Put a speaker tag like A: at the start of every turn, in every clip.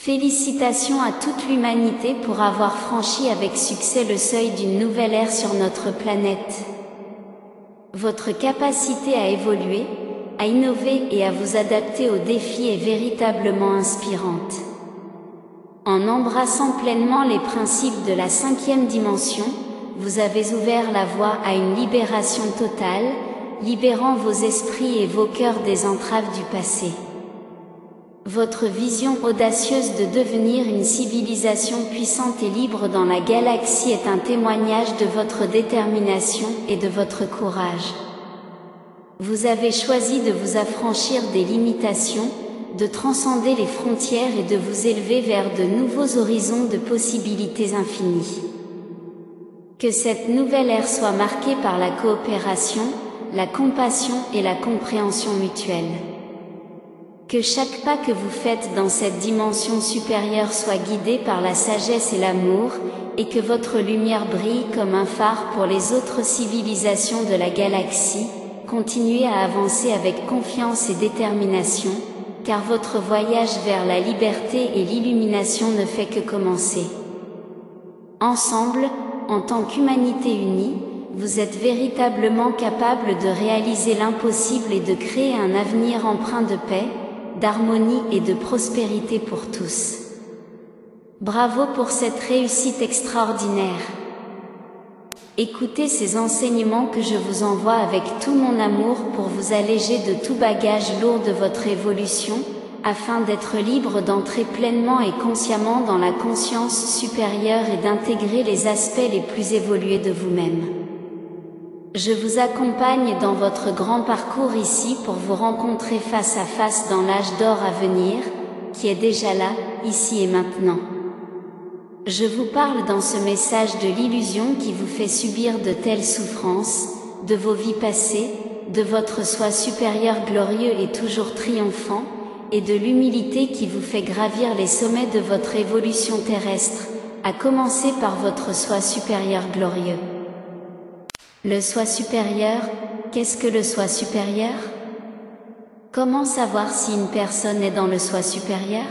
A: Félicitations à toute l'humanité pour avoir franchi avec succès le seuil d'une nouvelle ère sur notre planète. Votre capacité à évoluer, à innover et à vous adapter aux défis est véritablement inspirante. En embrassant pleinement les principes de la 5e dimension, vous avez ouvert la voie à une libération totale, libérant vos esprits et vos cœurs des entraves du passé. Votre vision audacieuse de devenir une civilisation puissante et libre dans la galaxie est un témoignage de votre détermination et de votre courage. Vous avez choisi de vous affranchir des limitations, de transcender les frontières et de vous élever vers de nouveaux horizons de possibilités infinies. Que cette nouvelle ère soit marquée par la coopération, la compassion et la compréhension mutuelle. Que chaque pas que vous faites dans cette dimension supérieure soit guidé par la sagesse et l'amour, et que votre lumière brille comme un phare pour les autres civilisations de la galaxie. Continuez à avancer avec confiance et détermination, car votre voyage vers la liberté et l'illumination ne fait que commencer. Ensemble, en tant qu'humanité unie, vous êtes véritablement capable de réaliser l'impossible et de créer un avenir empreint de paix, d'harmonie et de prospérité pour tous. Bravo pour cette réussite extraordinaire. Écoutez ces enseignements que je vous envoie avec tout mon amour pour vous alléger de tout bagage lourd de votre évolution, afin d'être libre d'entrer pleinement et consciemment dans la conscience supérieure et d'intégrer les aspects les plus évolués de vous-même. Je vous accompagne dans votre grand parcours ici pour vous rencontrer face à face dans l'âge d'or à venir, qui est déjà là, ici et maintenant. Je vous parle dans ce message de l'illusion qui vous fait subir de telles souffrances, de vos vies passées, de votre soi supérieur glorieux et toujours triomphant, et de l'humilité qui vous fait gravir les sommets de votre évolution terrestre, à commencer par votre soi supérieur glorieux. Le soi supérieur, qu'est-ce que le soi supérieur? Comment savoir si une personne est dans le soi supérieur?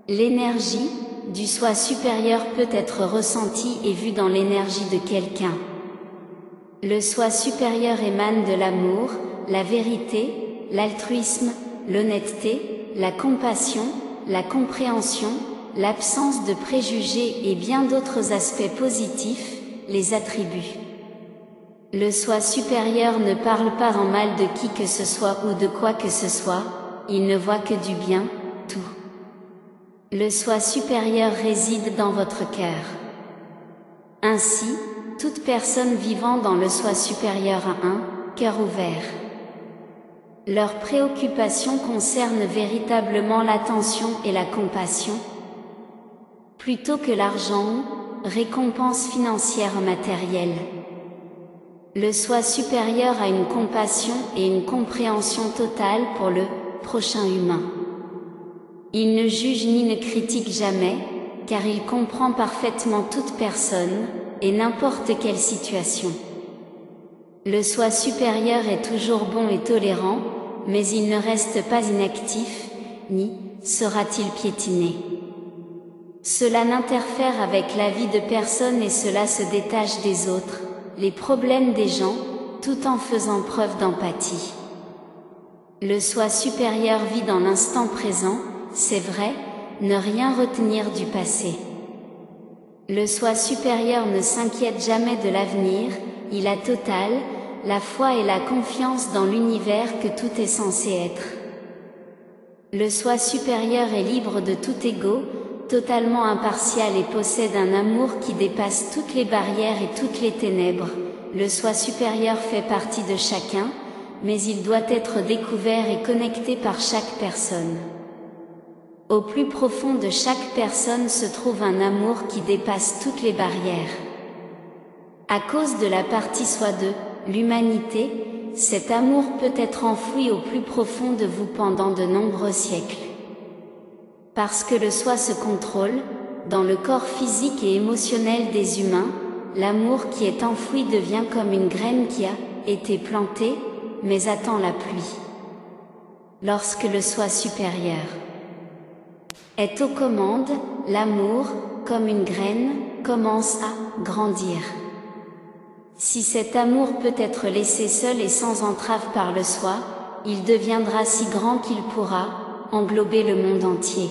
A: L'énergie du soi supérieur peut être ressentie et vue dans l'énergie de quelqu'un. Le soi supérieur émane de l'amour, la vérité, l'altruisme, l'honnêteté, la compassion, la compréhension, l'absence de préjugés et bien d'autres aspects positifs, les attributs. Le soi supérieur ne parle pas en mal de qui que ce soit ou de quoi que ce soit, il ne voit que du bien, tout. Le soi supérieur réside dans votre cœur. Ainsi, toute personne vivant dans le soi supérieur a un cœur ouvert. Leurs préoccupations concernent véritablement l'attention et la compassion, plutôt que l'argent ou récompense financière matérielle. Le soi supérieur a une compassion et une compréhension totale pour le prochain humain. Il ne juge ni ne critique jamais, car il comprend parfaitement toute personne, et n'importe quelle situation. Le soi supérieur est toujours bon et tolérant, mais il ne reste pas inactif, ni sera-t-il piétiné. Cela n'interfère avec la vie de personne et cela se détache des autres, les problèmes des gens, tout en faisant preuve d'empathie. Le soi supérieur vit dans l'instant présent, c'est vrai, ne rien retenir du passé. Le soi supérieur ne s'inquiète jamais de l'avenir, il a total, la foi et la confiance dans l'univers que tout est censé être. Le soi supérieur est libre de tout ego, totalement impartial et possède un amour qui dépasse toutes les barrières et toutes les ténèbres. Le soi supérieur fait partie de chacun, mais il doit être découvert et connecté par chaque personne. Au plus profond de chaque personne se trouve un amour qui dépasse toutes les barrières. À cause de la partie soi de l'humanité, cet amour peut être enfoui au plus profond de vous pendant de nombreux siècles. Parce que le soi se contrôle, dans le corps physique et émotionnel des humains, l'amour qui est enfoui devient comme une graine qui a été plantée, mais attend la pluie. Lorsque le soi supérieur est aux commandes, l'amour, comme une graine, commence à grandir. Si cet amour peut être laissé seul et sans entrave par le soi, il deviendra si grand qu'il pourra englober le monde entier.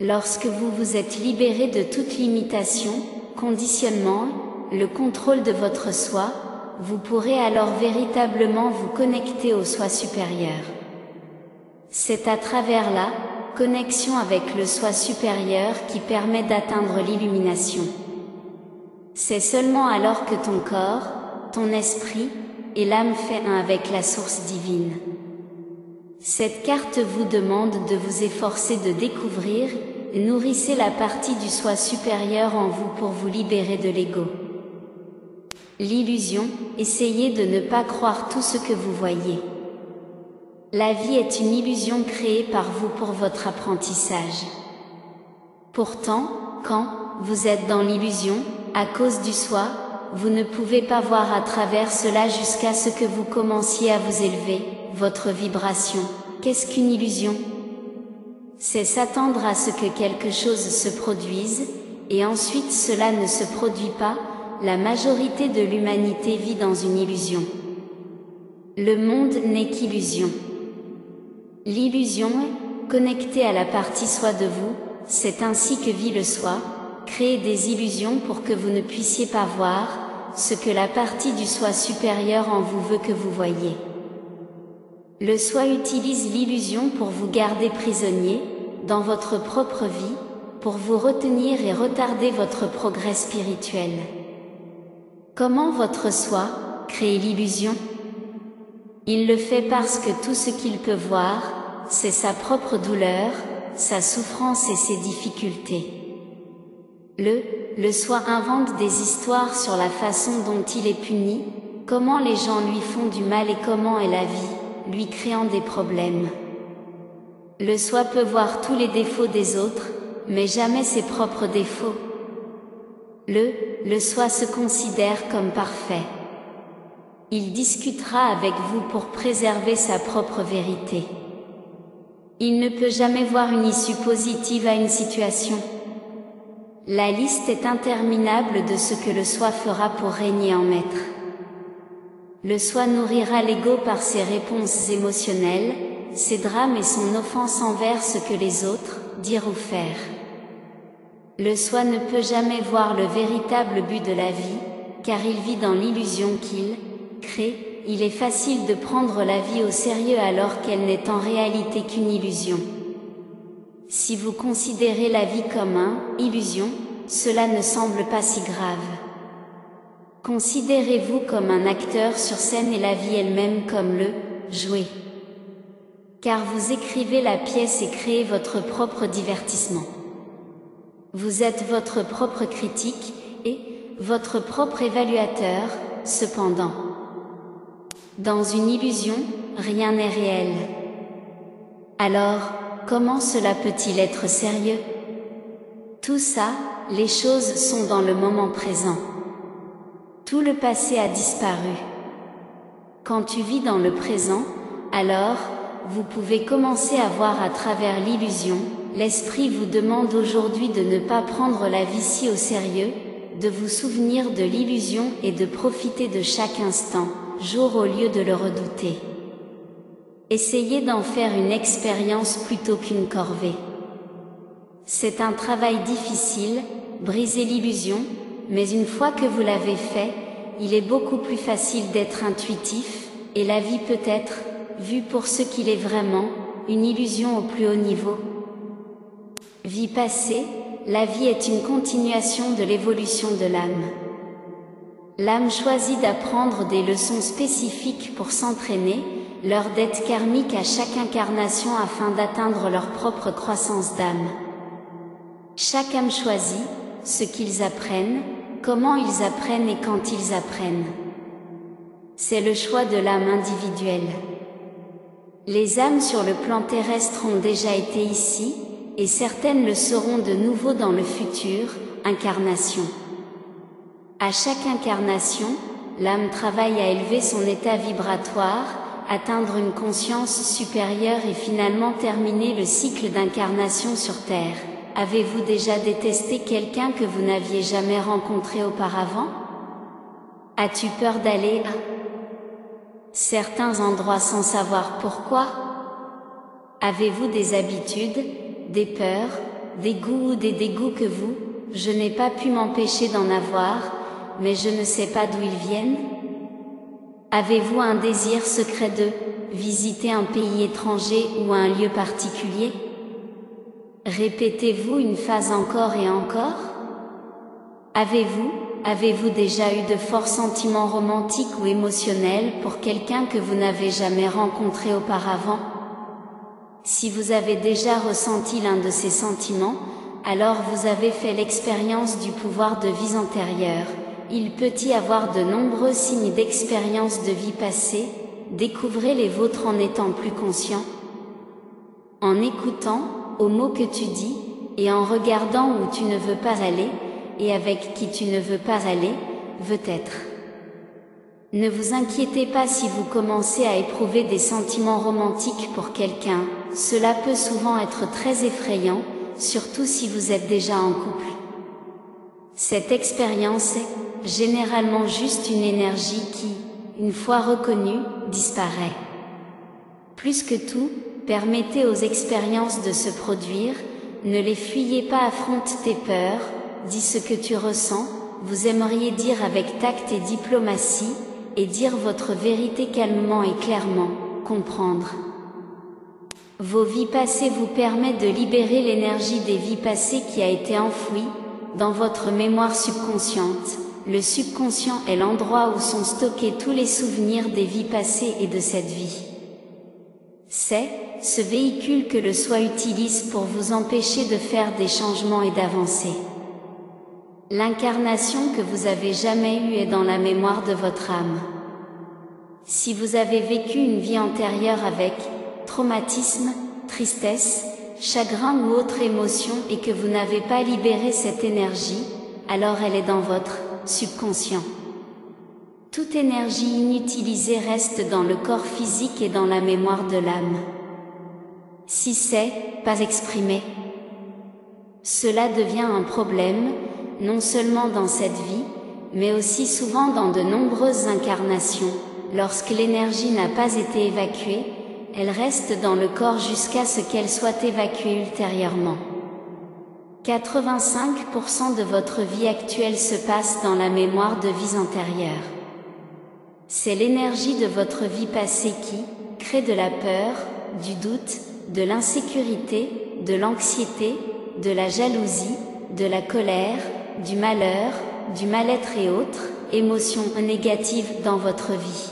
A: Lorsque vous vous êtes libéré de toute limitation, conditionnement, le contrôle de votre soi, vous pourrez alors véritablement vous connecter au soi supérieur. C'est à travers la connexion avec le soi supérieur qui permet d'atteindre l'illumination. C'est seulement alors que ton corps, ton esprit, et l'âme fait un avec la source divine. Cette carte vous demande de vous efforcer de découvrir, nourrissez la partie du soi supérieur en vous pour vous libérer de l'ego. L'illusion, essayez de ne pas croire tout ce que vous voyez. La vie est une illusion créée par vous pour votre apprentissage. Pourtant, quand vous êtes dans l'illusion, à cause du soi, vous ne pouvez pas voir à travers cela jusqu'à ce que vous commenciez à vous élever, votre vibration. Qu'est-ce qu'une illusion? C'est s'attendre à ce que quelque chose se produise, et ensuite cela ne se produit pas. La majorité de l'humanité vit dans une illusion. Le monde n'est qu'illusion. L'illusion est connectée à la partie soi de vous, c'est ainsi que vit le soi, créer des illusions pour que vous ne puissiez pas voir ce que la partie du soi supérieur en vous veut que vous voyiez. Le soi utilise l'illusion pour vous garder prisonnier, dans votre propre vie, pour vous retenir et retarder votre progrès spirituel. Comment votre soi crée l'illusion? Il le fait parce que tout ce qu'il peut voir, c'est sa propre douleur, sa souffrance et ses difficultés. Le soi invente des histoires sur la façon dont il est puni, comment les gens lui font du mal et comment est la vie, lui créant des problèmes. Le soi peut voir tous les défauts des autres, mais jamais ses propres défauts. Le soi se considère comme parfait. Il discutera avec vous pour préserver sa propre vérité. Il ne peut jamais voir une issue positive à une situation. La liste est interminable de ce que le soi fera pour régner en maître. Le soi nourrira l'ego par ses réponses émotionnelles, ses drames et son offense envers ce que les autres dirent ou faire. Le soi ne peut jamais voir le véritable but de la vie, car il vit dans l'illusion qu'il crée. Il est facile de prendre la vie au sérieux alors qu'elle n'est en réalité qu'une illusion. Si vous considérez la vie comme une illusion, cela ne semble pas si grave. Considérez-vous comme un acteur sur scène et la vie elle-même comme le jouet. Car vous écrivez la pièce et créez votre propre divertissement. Vous êtes votre propre critique, et votre propre évaluateur, cependant. Dans une illusion, rien n'est réel. Alors, comment cela peut-il être sérieux? Tout ça, les choses sont dans le moment présent. Tout le passé a disparu. Quand tu vis dans le présent, alors, vous pouvez commencer à voir à travers l'illusion. L'esprit vous demande aujourd'hui de ne pas prendre la vie si au sérieux, de vous souvenir de l'illusion et de profiter de chaque instant, jour au lieu de le redouter. Essayez d'en faire une expérience plutôt qu'une corvée. C'est un travail difficile, briser l'illusion, mais une fois que vous l'avez fait, il est beaucoup plus facile d'être intuitif, et la vie peut être, vue pour ce qu'il est vraiment, une illusion au plus haut niveau. Vie passée, la vie est une continuation de l'évolution de l'âme. L'âme choisit d'apprendre des leçons spécifiques pour s'entraîner, leur dette karmique à chaque incarnation afin d'atteindre leur propre croissance d'âme. Chaque âme choisit ce qu'ils apprennent, comment ils apprennent et quand ils apprennent. C'est le choix de l'âme individuelle. Les âmes sur le plan terrestre ont déjà été ici, et certaines le seront de nouveau dans le futur, incarnation. À chaque incarnation, l'âme travaille à élever son état vibratoire, atteindre une conscience supérieure et finalement terminer le cycle d'incarnation sur Terre. Avez-vous déjà détesté quelqu'un que vous n'aviez jamais rencontré auparavant? As-tu peur d'aller à certains endroits sans savoir pourquoi? Avez-vous des habitudes, des peurs, des goûts ou des dégoûts que vous, je n'ai pas pu m'empêcher d'en avoir, mais je ne sais pas d'où ils viennent? Avez-vous un désir secret de visiter un pays étranger ou un lieu particulier? Répétez-vous une phrase encore et encore? Avez-vous déjà eu de forts sentiments romantiques ou émotionnels pour quelqu'un que vous n'avez jamais rencontré auparavant? Si vous avez déjà ressenti l'un de ces sentiments, alors vous avez fait l'expérience du pouvoir de vies antérieures. Il peut y avoir de nombreux signes d'expérience de vie passée, découvrez les vôtres en étant plus conscient. En écoutant, aux mots que tu dis, et en regardant où tu ne veux pas aller, et avec qui tu ne veux pas aller, peut-être. Ne vous inquiétez pas si vous commencez à éprouver des sentiments romantiques pour quelqu'un, cela peut souvent être très effrayant, surtout si vous êtes déjà en couple. Cette expérience est généralement juste une énergie qui, une fois reconnue, disparaît. Plus que tout, permettez aux expériences de se produire, ne les fuyez pas, affronte tes peurs, dis ce que tu ressens, vous aimeriez dire avec tact et diplomatie, et dire votre vérité calmement et clairement, comprendre. Vos vies passées vous permettent de libérer l'énergie des vies passées qui a été enfouie, dans votre mémoire subconsciente. Le subconscient est l'endroit où sont stockés tous les souvenirs des vies passées et de cette vie. C'est ce véhicule que le soi utilise pour vous empêcher de faire des changements et d'avancer. L'incarnation que vous avez jamais eue est dans la mémoire de votre âme. Si vous avez vécu une vie antérieure avec traumatisme, tristesse, chagrin ou autre émotion et que vous n'avez pas libéré cette énergie, alors elle est dans votre subconscient. Toute énergie inutilisée reste dans le corps physique et dans la mémoire de l'âme. Si c'est pas exprimé, cela devient un problème, non seulement dans cette vie, mais aussi souvent dans de nombreuses incarnations. Lorsque l'énergie n'a pas été évacuée, elle reste dans le corps jusqu'à ce qu'elle soit évacuée ultérieurement. 85% de votre vie actuelle se passe dans la mémoire de vies antérieures. C'est l'énergie de votre vie passée qui crée de la peur, du doute, de l'insécurité, de l'anxiété, de la jalousie, de la colère, du malheur, du mal-être et autres émotions négatives dans votre vie.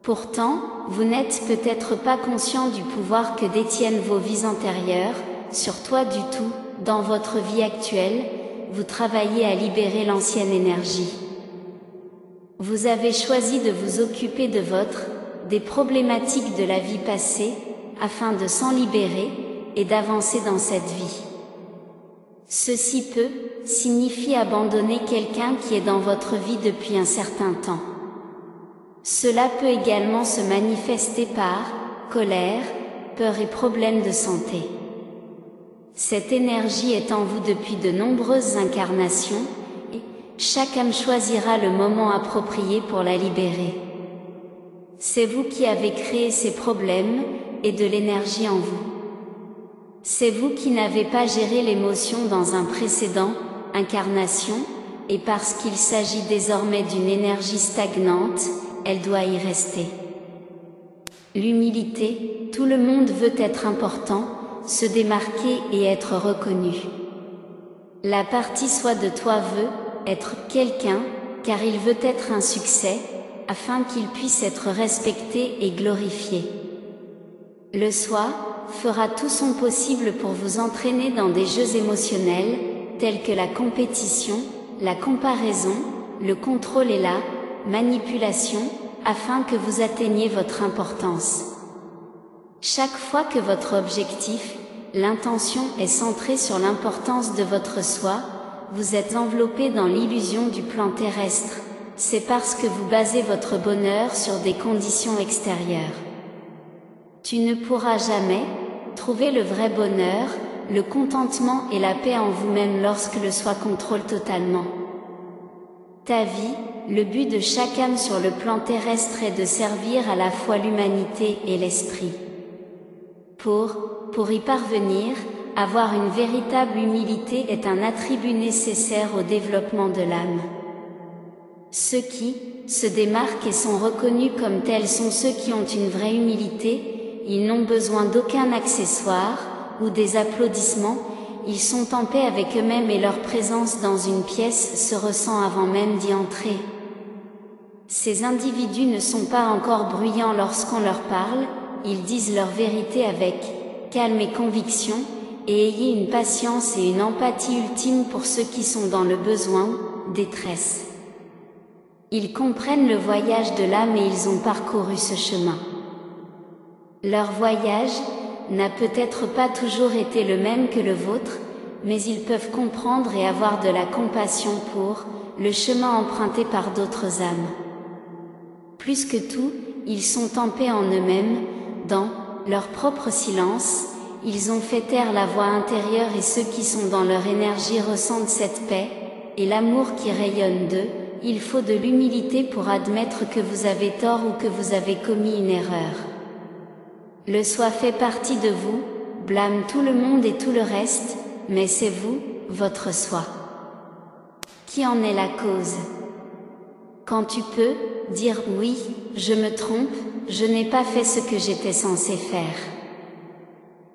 A: Pourtant, vous n'êtes peut-être pas conscient du pouvoir que détiennent vos vies antérieures, sur toi du tout. Dans votre vie actuelle, vous travaillez à libérer l'ancienne énergie. Vous avez choisi de vous occuper de des problématiques de la vie passée, afin de s'en libérer, et d'avancer dans cette vie. Ceci peut signifier abandonner quelqu'un qui est dans votre vie depuis un certain temps. Cela peut également se manifester par colère, peur et problèmes de santé. Cette énergie est en vous depuis de nombreuses incarnations, et chaque âme choisira le moment approprié pour la libérer. C'est vous qui avez créé ces problèmes, et de l'énergie en vous. C'est vous qui n'avez pas géré l'émotion dans un précédent incarnation, et parce qu'il s'agit désormais d'une énergie stagnante, elle doit y rester. L'humilité, tout le monde veut être important, se démarquer et être reconnu. La partie soi de toi veut être quelqu'un, car il veut être un succès, afin qu'il puisse être respecté et glorifié. Le soi fera tout son possible pour vous entraîner dans des jeux émotionnels, tels que la compétition, la comparaison, le contrôle et la manipulation, afin que vous atteigniez votre importance. Chaque fois que votre objectif, l'intention est centrée sur l'importance de votre soi, vous êtes enveloppé dans l'illusion du plan terrestre, c'est parce que vous basez votre bonheur sur des conditions extérieures. Tu ne pourras jamais trouver le vrai bonheur, le contentement et la paix en vous-même lorsque le soi contrôle totalement ta vie. Le but de chaque âme sur le plan terrestre est de servir à la fois l'humanité et l'esprit. Pour y parvenir, avoir une véritable humilité est un attribut nécessaire au développement de l'âme. Ceux qui se démarquent et sont reconnus comme tels sont ceux qui ont une vraie humilité. Ils n'ont besoin d'aucun accessoire ou des applaudissements. Ils sont en paix avec eux-mêmes et leur présence dans une pièce se ressent avant même d'y entrer. Ces individus ne sont pas encore bruyants lorsqu'on leur parle, ils disent leur vérité avec calme et conviction, et ayez une patience et une empathie ultime pour ceux qui sont dans le besoin, détresse. Ils comprennent le voyage de l'âme et ils ont parcouru ce chemin. Leur voyage n'a peut-être pas toujours été le même que le vôtre, mais ils peuvent comprendre et avoir de la compassion pour le chemin emprunté par d'autres âmes. Plus que tout, ils sont en paix en eux-mêmes, dans leur propre silence, ils ont fait taire la voix intérieure et ceux qui sont dans leur énergie ressentent cette paix, et l'amour qui rayonne d'eux. Il faut de l'humilité pour admettre que vous avez tort ou que vous avez commis une erreur. Le soi fait partie de vous, blâme tout le monde et tout le reste, mais c'est vous, votre soi, qui en est la cause. Quand tu peux dire oui, je me trompe, je n'ai pas fait ce que j'étais censé faire.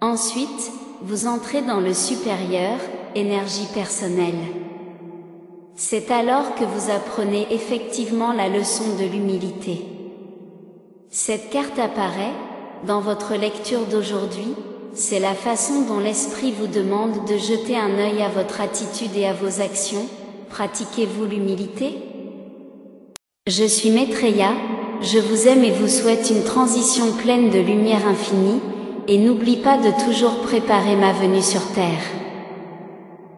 A: Ensuite, vous entrez dans le supérieur, énergie personnelle. C'est alors que vous apprenez effectivement la leçon de l'humilité. Cette carte apparaît dans votre lecture d'aujourd'hui, c'est la façon dont l'esprit vous demande de jeter un œil à votre attitude et à vos actions. Pratiquez-vous l'humilité? Je suis Maitreya, je vous aime et vous souhaite une transition pleine de lumière infinie, et n'oublie pas de toujours préparer ma venue sur Terre.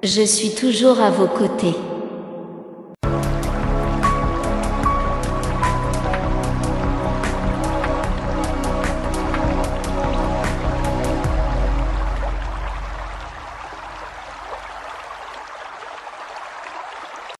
A: Je suis toujours à vos côtés.